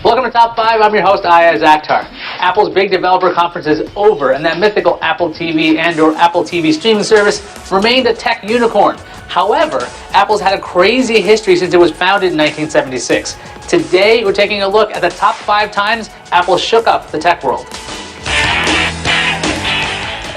Welcome to Top 5. I'm your host, Ayaz Akhtar. Apple's big developer conference is over, and that mythical Apple TV and/or Apple TV streaming service remained a tech unicorn. However, Apple's had a crazy history since it was founded in 1976. Today, we're taking a look at the top 5 times Apple shook up the tech world.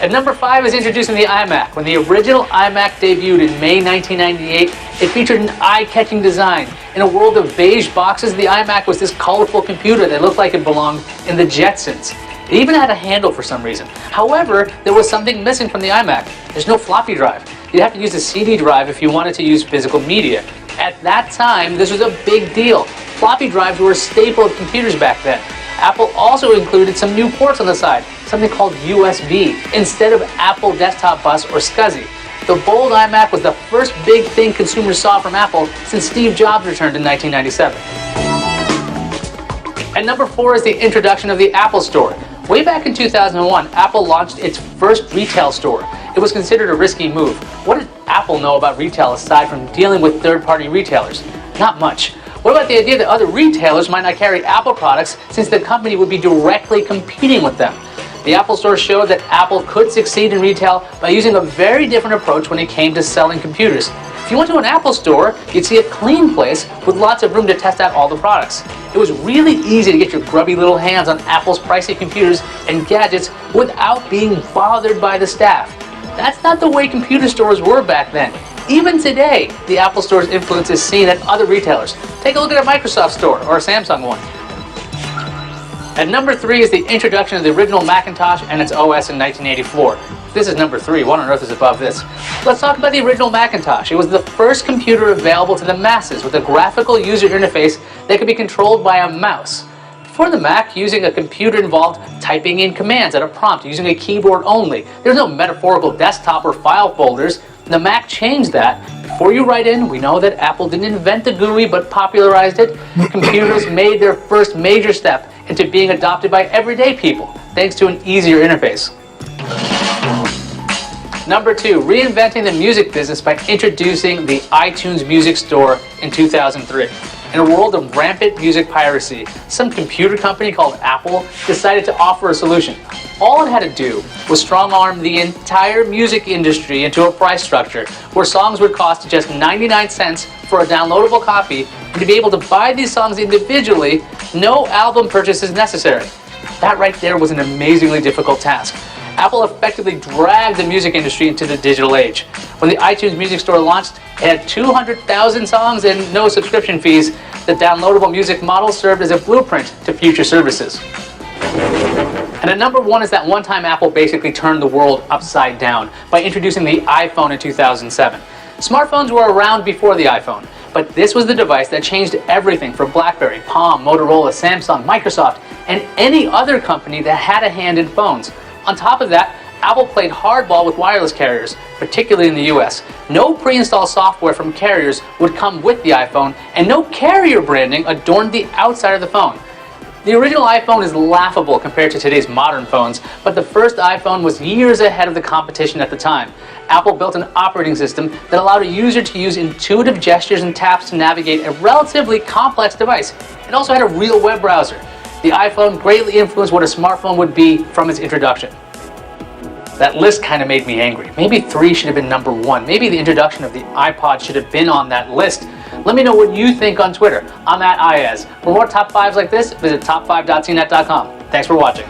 At number 5 is introducing the iMac. When the original iMac debuted in May 1998, it featured an eye-catching design. In a world of beige boxes, the iMac was this colorful computer that looked like it belonged in the Jetsons. It even had a handle for some reason. However, there was something missing from the iMac. There's no floppy drive. You'd have to use a CD drive if you wanted to use physical media. At that time, this was a big deal. Floppy drives were a staple of computers back then. Apple also included some new ports on the side, something called USB, instead of Apple Desktop Bus or SCSI. The bold iMac was the first big thing consumers saw from Apple since Steve Jobs returned in 1997. At number 4 is the introduction of the Apple Store. Way back in 2001, Apple launched its first retail store. It was considered a risky move. What did Apple know about retail aside from dealing with third-party retailers? Not much. What about the idea that other retailers might not carry Apple products since the company would be directly competing with them? The Apple Store showed that Apple could succeed in retail by using a very different approach when it came to selling computers. If you went to an Apple Store, you'd see a clean place with lots of room to test out all the products. It was really easy to get your grubby little hands on Apple's pricey computers and gadgets without being bothered by the staff. That's not the way computer stores were back then. Even today, the Apple Store's influence is seen at other retailers. Take a look at a Microsoft store or a Samsung one. At number 3 is the introduction of the original Macintosh and its OS in 1984. This is number 3. What on earth is above this? Let's talk about the original Macintosh. It was the first computer available to the masses with a graphical user interface that could be controlled by a mouse. Before the Mac, using a computer involved typing in commands at a prompt using a keyboard only. There's no metaphorical desktop or file folders. The Mac changed that. Before you write in, we know that Apple didn't invent the GUI but popularized it. Computers made their first major step into being adopted by everyday people, thanks to an easier interface. Number 2, reinventing the music business by introducing the iTunes Music Store in 2003. In a world of rampant music piracy, some computer company called Apple decided to offer a solution. All it had to do was strong-arm the entire music industry into a price structure where songs would cost just 99 cents for a downloadable copy, and to be able to buy these songs individually, no album purchase is necessary. That right there was an amazingly difficult task. Apple effectively dragged the music industry into the digital age. When the iTunes Music Store launched, it had 200,000 songs and no subscription fees. The downloadable music model served as a blueprint to future services. And at number 1 is that one time Apple basically turned the world upside down by introducing the iPhone in 2007. Smartphones were around before the iPhone, but this was the device that changed everything for BlackBerry, Palm, Motorola, Samsung, Microsoft, and any other company that had a hand in phones. On top of that, Apple played hardball with wireless carriers, particularly in the US. No pre-installed software from carriers would come with the iPhone, and no carrier branding adorned the outside of the phone. The original iPhone is laughable compared to today's modern phones, but the first iPhone was years ahead of the competition at the time. Apple built an operating system that allowed a user to use intuitive gestures and taps to navigate a relatively complex device. It also had a real web browser. The iPhone greatly influenced what a smartphone would be from its introduction. That list kind of made me angry. Maybe 3 should have been number 1. Maybe the introduction of the iPod should have been on that list. Let me know what you think on Twitter. I'm at Ayaz. For more top 5s like this, visit top5.cnet.com. Thanks for watching.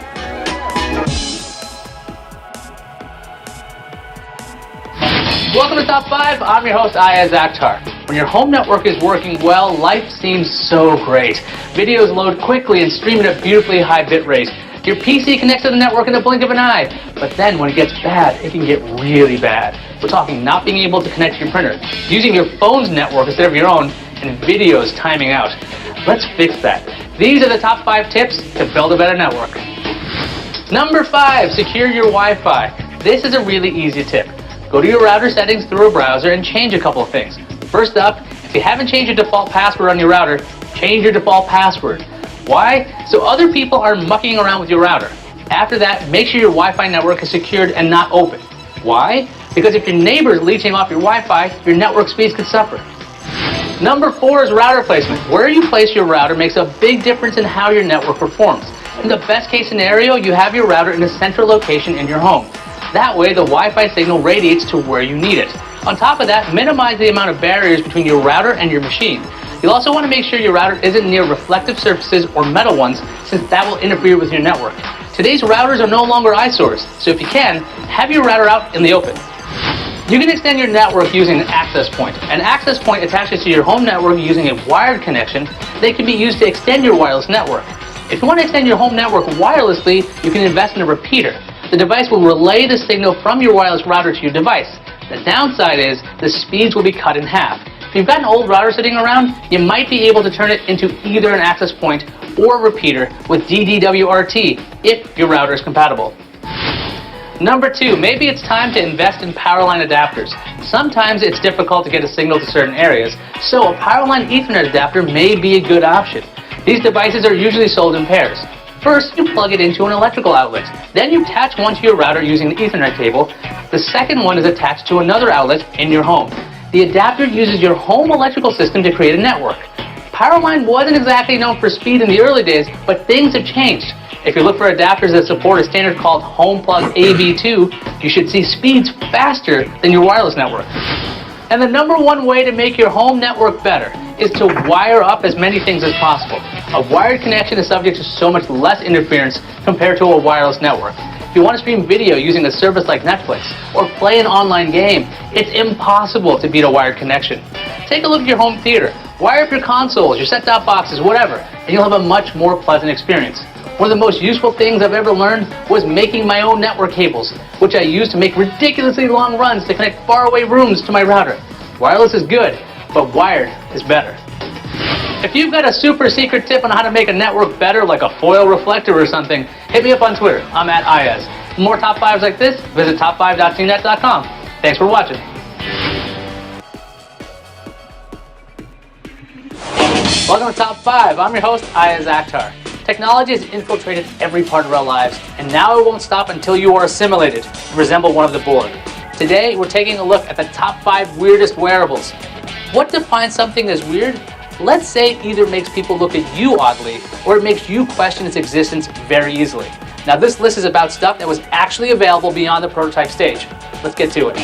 Welcome to Top 5. I'm your host, Ayaz Akhtar. When your home network is working well, life seems so great. Videos load quickly and stream at a beautifully high bit rate. Your PC connects to the network in the blink of an eye. But then when it gets bad, it can get really bad. We're talking not being able to connect to your printer, using your phone's network instead of your own, and videos timing out. Let's fix that. These are the top 5 tips to build a better network. Number 5, secure your Wi-Fi. This is a really easy tip. Go to your router settings through a browser and change a couple of things. First up, if you haven't changed your default password on your router, change your default password. Why? So other people aren't mucking around with your router. After that, make sure your Wi-Fi network is secured and not open. Why? Because if your neighbor is leeching off your Wi-Fi, your network speeds could suffer. Number 4 is router placement. Where you place your router makes a big difference in how your network performs. In the best case scenario, you have your router in a central location in your home. That way, the Wi-Fi signal radiates to where you need it. On top of that, minimize the amount of barriers between your router and your machine. You'll also want to make sure your router isn't near reflective surfaces or metal ones, since that will interfere with your network. Today's routers are no longer eyesores, so if you can, have your router out in the open. You can extend your network using an access point. An access point attaches to your home network using a wired connection that can be used to extend your wireless network. If you want to extend your home network wirelessly, you can invest in a repeater. The device will relay the signal from your wireless router to your device. The downside is the speeds will be cut in half. If you've got an old router sitting around, you might be able to turn it into either an access point or a repeater with DDWRT if your router is compatible. Number 2, maybe it's time to invest in power line adapters. Sometimes it's difficult to get a signal to certain areas, so a power line Ethernet adapter may be a good option. These devices are usually sold in pairs. First, you plug it into an electrical outlet. Then you attach one to your router using the Ethernet cable. The second one is attached to another outlet in your home. The adapter uses your home electrical system to create a network. Powerline wasn't exactly known for speed in the early days, but things have changed. If you look for adapters that support a standard called HomePlug AV2, you should see speeds faster than your wireless network. And the number 1 way to make your home network better is to wire up as many things as possible. A wired connection is subject to so much less interference compared to a wireless network. If you want to stream video using a service like Netflix or play an online game, it's impossible to beat a wired connection. Take a look at your home theater. Wire up your consoles, your set-top boxes, whatever, and you'll have a much more pleasant experience. One of the most useful things I've ever learned was making my own network cables, which I use to make ridiculously long runs to connect faraway rooms to my router. Wireless is good, but wired is better. If you've got a super secret tip on how to make a network better, like a foil reflector or something, hit me up on Twitter. I'm at Iyaz. For more top 5s like this, visit top5.cnet.com. Thanks for watching. Welcome to Top 5. I'm your host, Iyaz Akhtar. Technology has infiltrated every part of our lives, and now it won't stop until you are assimilated and resemble one of the Borg. Today, we're taking a look at the top 5 weirdest wearables. What defines something as weird? Let's say it either makes people look at you oddly, or it makes you question its existence very easily. Now, this list is about stuff that was actually available beyond the prototype stage. Let's get to it.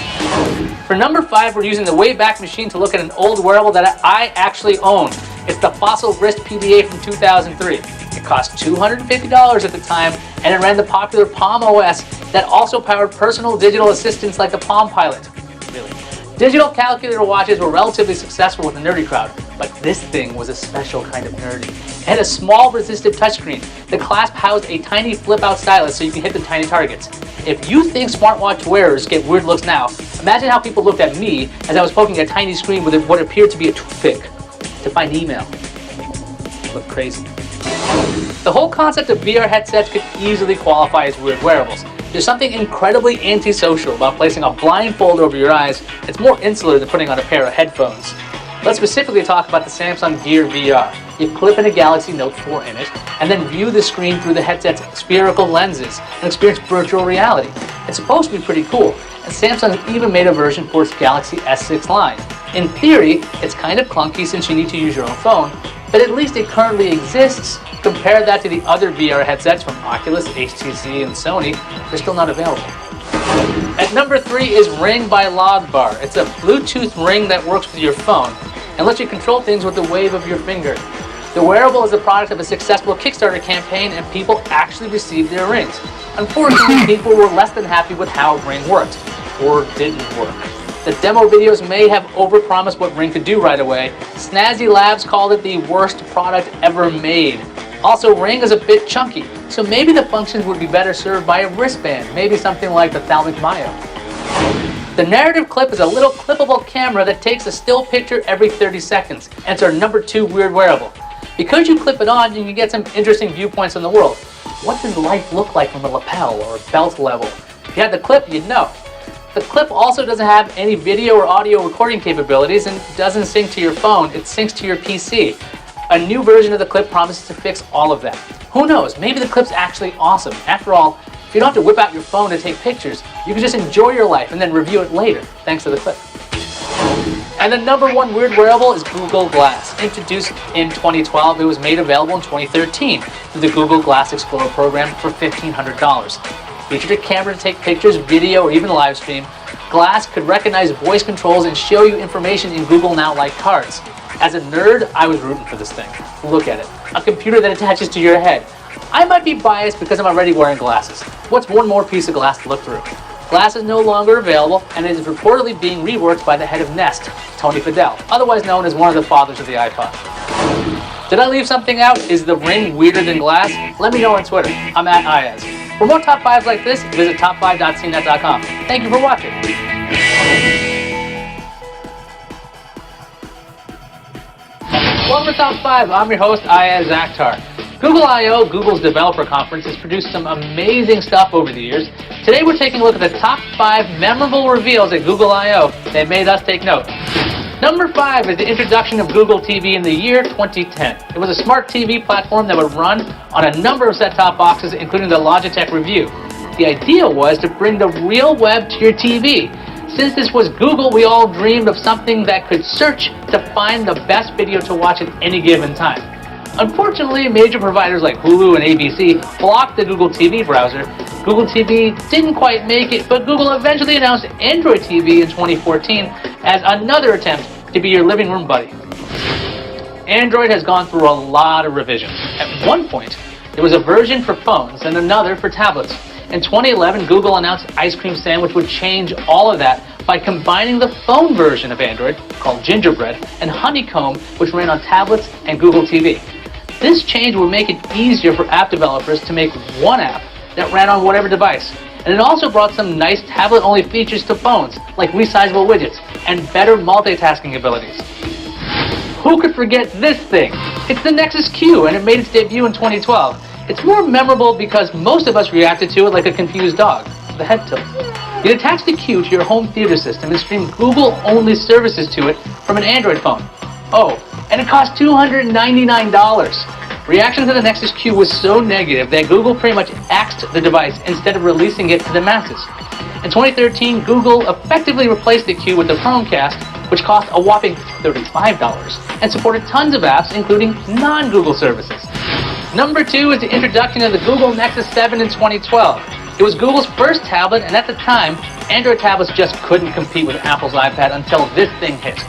For number 5, we're using the Wayback Machine to look at an old wearable that I actually own. It's the Fossil Wrist PDA from 2003. It cost $250 at the time, and it ran the popular Palm OS that also powered personal digital assistants like the Palm Pilot. Really. Digital calculator watches were relatively successful with the nerdy crowd, but this thing was a special kind of nerdy. It had a small resistive touchscreen. The clasp housed a tiny flip-out stylus so you can hit the tiny targets. If you think smartwatch wearers get weird looks now, imagine how people looked at me as I was poking a tiny screen with what appeared to be a toothpick to find email. Look crazy. The whole concept of VR headsets could easily qualify as weird wearables. There's something incredibly antisocial about placing a blindfold over your eyes. It's more insular than putting on a pair of headphones. Let's specifically talk about the Samsung Gear VR. You clip in a Galaxy Note 4 in it, and then view the screen through the headset's spherical lenses and experience virtual reality. It's supposed to be pretty cool, and Samsung even made a version for its Galaxy S6 line. In theory, it's kind of clunky since you need to use your own phone, but at least it currently exists. Compare that to the other VR headsets from Oculus, HTC, and Sony. They're still not available. At number 3 is Ring by Logbar. It's a Bluetooth ring that works with your phone and lets you control things with the wave of your finger. The wearable is the product of a successful Kickstarter campaign, and people actually received their rings. Unfortunately, people were less than happy with how Ring worked, or didn't work. The demo videos may have overpromised what Ring could do right away. Snazzy Labs called it the worst product ever made. Also, Ring is a bit chunky, so maybe the functions would be better served by a wristband, maybe something like the Thalmic Mayo. The narrative clip is a little clippable camera that takes a still picture every 30 seconds, and it's our number 2 weird wearable. Because you clip it on, you can get some interesting viewpoints on the world. What does life look like from a lapel or a belt level? If you had the clip, you'd know. The clip also doesn't have any video or audio recording capabilities and doesn't sync to your phone, it syncs to your PC. A new version of the clip promises to fix all of that. Who knows, maybe the clip's actually awesome. After all, if you don't have to whip out your phone to take pictures, you can just enjoy your life and then review it later, thanks to the clip. And the number one weird wearable is Google Glass. Introduced in 2012, it was made available in 2013 through the Google Glass Explorer program for $1,500. Featured a camera to take pictures, video, or even live stream, Glass could recognize voice controls and show you information in Google Now-like cards. As a nerd, I was rooting for this thing. Look at it. A computer that attaches to your head. I might be biased because I'm already wearing glasses. What's one more piece of glass to look through? Glass is no longer available, and it is reportedly being reworked by the head of Nest, Tony Fadell, otherwise known as one of the fathers of the iPod. Did I leave something out? Is the Ring weirder than glass? Let me know on Twitter. I'm at Ayaz. For more top 5s like this, visit top5.cnet.com. Thank you for watching. Welcome to Top 5. I'm your host, Ayaz Akhtar. Google I/O, Google's developer conference, has produced some amazing stuff over the years. Today we're taking a look at the top 5 memorable reveals at Google I/O that made us take note. Number 5 is the introduction of Google TV in the year 2010. It was a smart TV platform that would run on a number of set-top boxes, including the Logitech Review. The idea was to bring the real web to your TV. Since this was Google, we all dreamed of something that could search to find the best video to watch at any given time. Unfortunately, major providers like Hulu and ABC blocked the Google TV browser. Google TV didn't quite make it, but Google eventually announced Android TV in 2014 as another attempt to be your living room buddy. Android has gone through a lot of revisions. At one point, there was a version for phones and another for tablets. In 2011, Google announced Ice Cream Sandwich would change all of that by combining the phone version of Android, called Gingerbread, and Honeycomb, which ran on tablets and Google TV. This change would make it easier for app developers to make one app that ran on whatever device. And it also brought some nice tablet-only features to phones, like resizable widgets and better multitasking abilities. Who could forget this thing? It's the Nexus Q, and it made its debut in 2012. It's more memorable because most of us reacted to it like a confused dog, the head tilt. You'd attach the Q to your home theater system and stream Google-only services to it from an Android phone. Oh, and it cost $299. Reaction to the Nexus Q was so negative that Google pretty much axed the device instead of releasing it to the masses. In 2013, Google effectively replaced the Q with the Chromecast, which cost a whopping $35 and supported tons of apps, including non-Google services. Number 2 is the introduction of the Google Nexus 7 in 2012. It was Google's first tablet, and at the time, Android tablets just couldn't compete with Apple's iPad until this thing hit.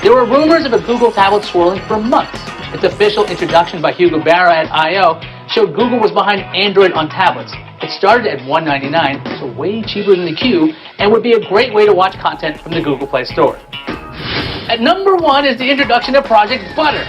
There were rumors of a Google tablet swirling for months. Its official introduction by Hugo Barra at I/O showed Google was behind Android on tablets. It started at $199, so way cheaper than the Q, and would be a great way to watch content from the Google Play Store. At number 1 is the introduction of Project Butter.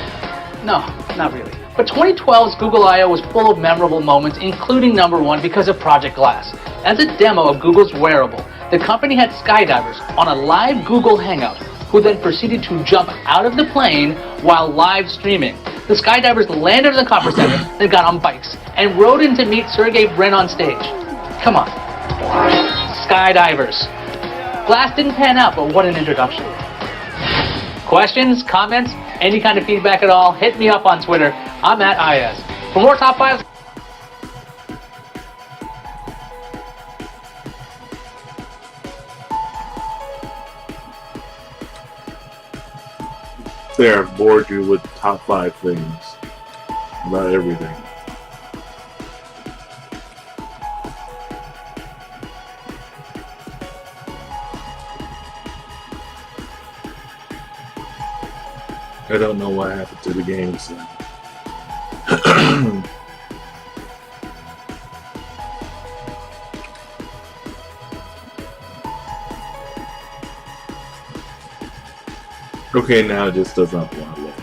No, not really. But 2012's Google I/O was full of memorable moments, including number 1 because of Project Glass. As a demo of Google's wearable, the company had skydivers on a live Google Hangout, who then proceeded to jump out of the plane while live streaming. The skydivers landed in the conference center, then got on bikes, and rode in to meet Sergey Brin on stage. Come on. Skydivers. Glass didn't pan out, but what an introduction. Questions, comments, any kind of feedback at all, hit me up on Twitter. I'm at Ayaz. For more Top 5s, there, I've bored you with top 5 things. Not everything. I don't know what happened to the games. Okay, now it just does not want to look.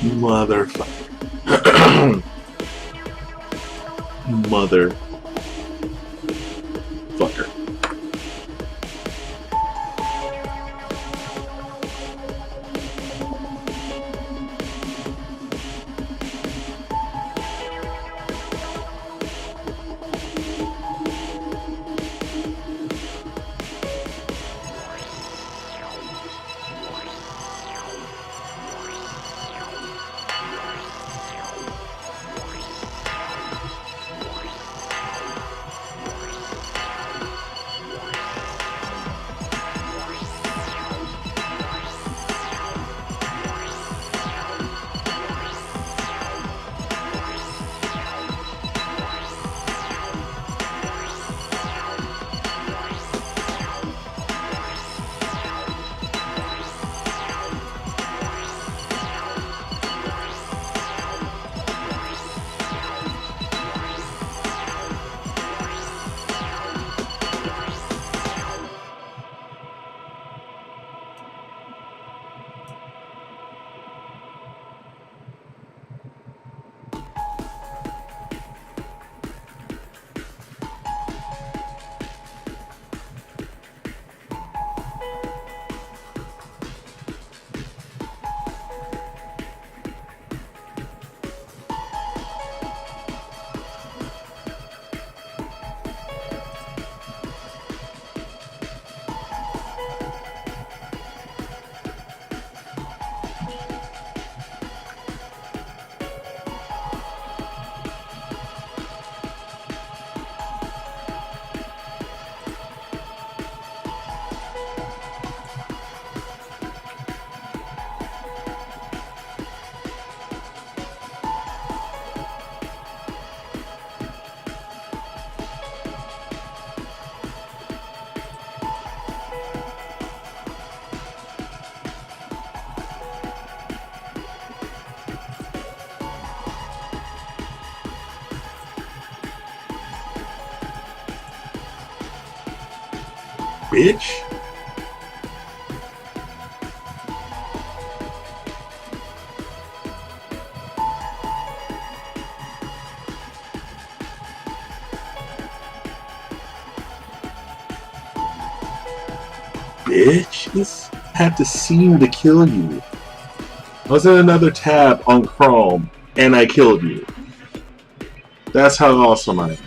Motherfucker. Motherfucker. Bitch. Bitch, this had to seem to kill you. I was in another tab on Chrome and I killed you. That's how awesome I am.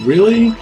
Really?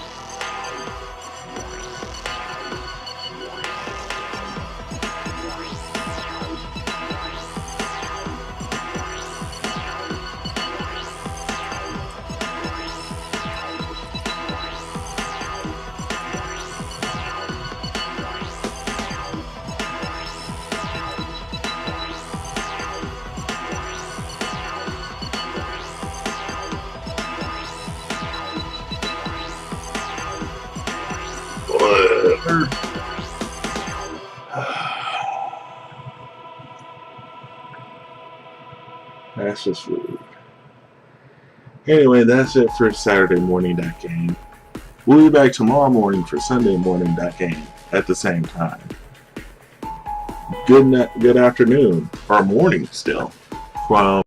That's just rude. Anyway, that's it for Saturday morning.game. We'll be back tomorrow morning for Sunday morning.game at the same time. Good afternoon, or morning still, from